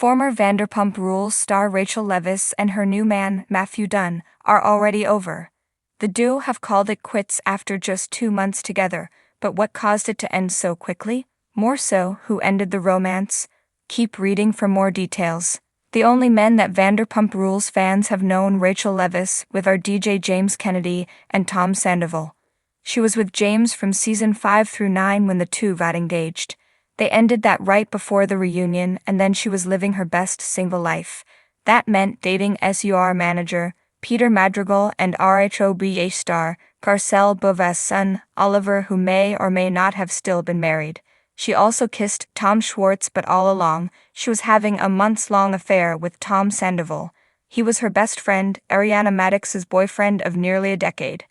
Former Vanderpump Rules star Rachel Leviss and her new man, Matthew Dunn, are already over. The duo have called it quits after just 2 months together, but what caused it to end so quickly? More so, who ended the romance? Keep reading for more details. The only men that Vanderpump Rules fans have known Rachel Leviss with are DJ James Kennedy and Tom Sandoval. She was with James from season 5 through 9 when the two got engaged. They ended that right before the reunion, and then she was living her best single life. That meant dating SUR manager Peter Madrigal and RHOBA star Garcelle Beauvais' son, Oliver, who may or may not have still been married. She also kissed Tom Schwartz, but all along, she was having a months-long affair with Tom Sandoval. He was her best friend, Ariana Madix's boyfriend of nearly a decade.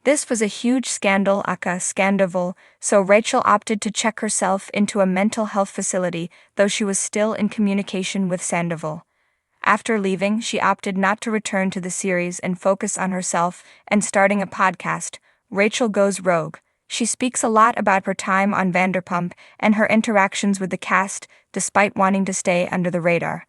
This was a huge scandal, aka Scandoval, so Rachel opted to check herself into a mental health facility, though she was still in communication with Sandoval. After leaving, she opted not to return to the series and focus on herself and starting a podcast, Rachel Goes Rogue. She speaks a lot about her time on Vanderpump and her interactions with the cast, despite wanting to stay under the radar.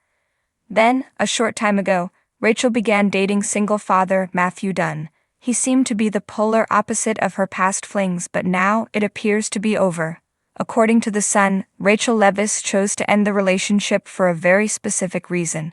Then, a short time ago, Rachel began dating single father Matthew Dunn. He seemed to be the polar opposite of her past flings, but now it appears to be over. According to The Sun, Rachel Leviss chose to end the relationship for a very specific reason.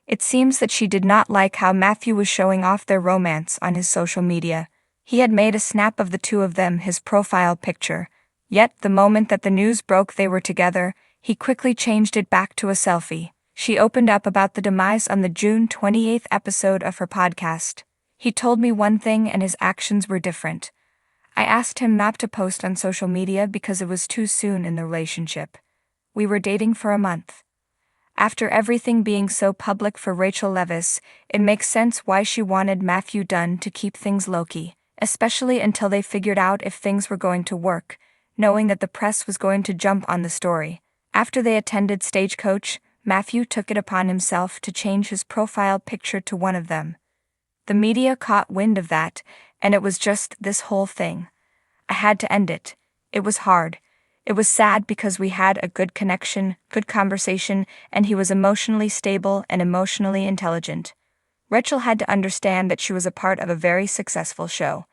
It seems that she did not like how Matthew was showing off their romance on his social media. He had made a snap of the two of them his profile picture. Yet, the moment that the news broke they were together, he quickly changed it back to a selfie. She opened up about the demise on the June 28th episode of her podcast. He told me one thing and his actions were different. I asked him not to post on social media because it was too soon in the relationship. We were dating for a month. After everything being so public for Rachel Leviss, it makes sense why she wanted Matthew Dunn to keep things low-key, especially until they figured out if things were going to work, knowing that the press was going to jump on the story. After they attended Stagecoach, Matthew took it upon himself to change his profile picture to one of them. The media caught wind of that, and it was just this whole thing. I had to end it. It was hard. It was sad because we had a good connection, good conversation, and he was emotionally stable and emotionally intelligent. Rachel had to understand that she was a part of a very successful show.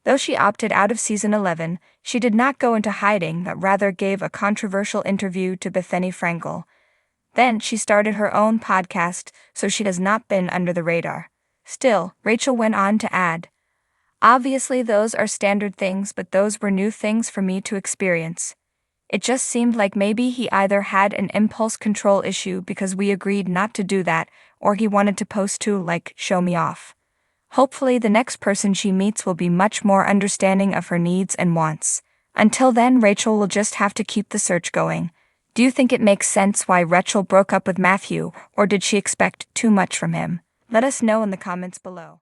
Though she opted out of season 11, she did not go into hiding, but rather gave a controversial interview to Bethany Frankel. Then she started her own podcast, so she has not been under the radar. Still, Rachel went on to add, "Obviously those are standard things, but those were new things for me to experience. It just seemed like maybe he either had an impulse control issue because we agreed not to do that, or he wanted to post to, like, show me off. Hopefully the next person she meets will be much more understanding of her needs and wants. Until then, Rachel will just have to keep the search going." Do you think it makes sense why Rachel broke up with Matthew, or did she expect too much from him? Let us know in the comments below.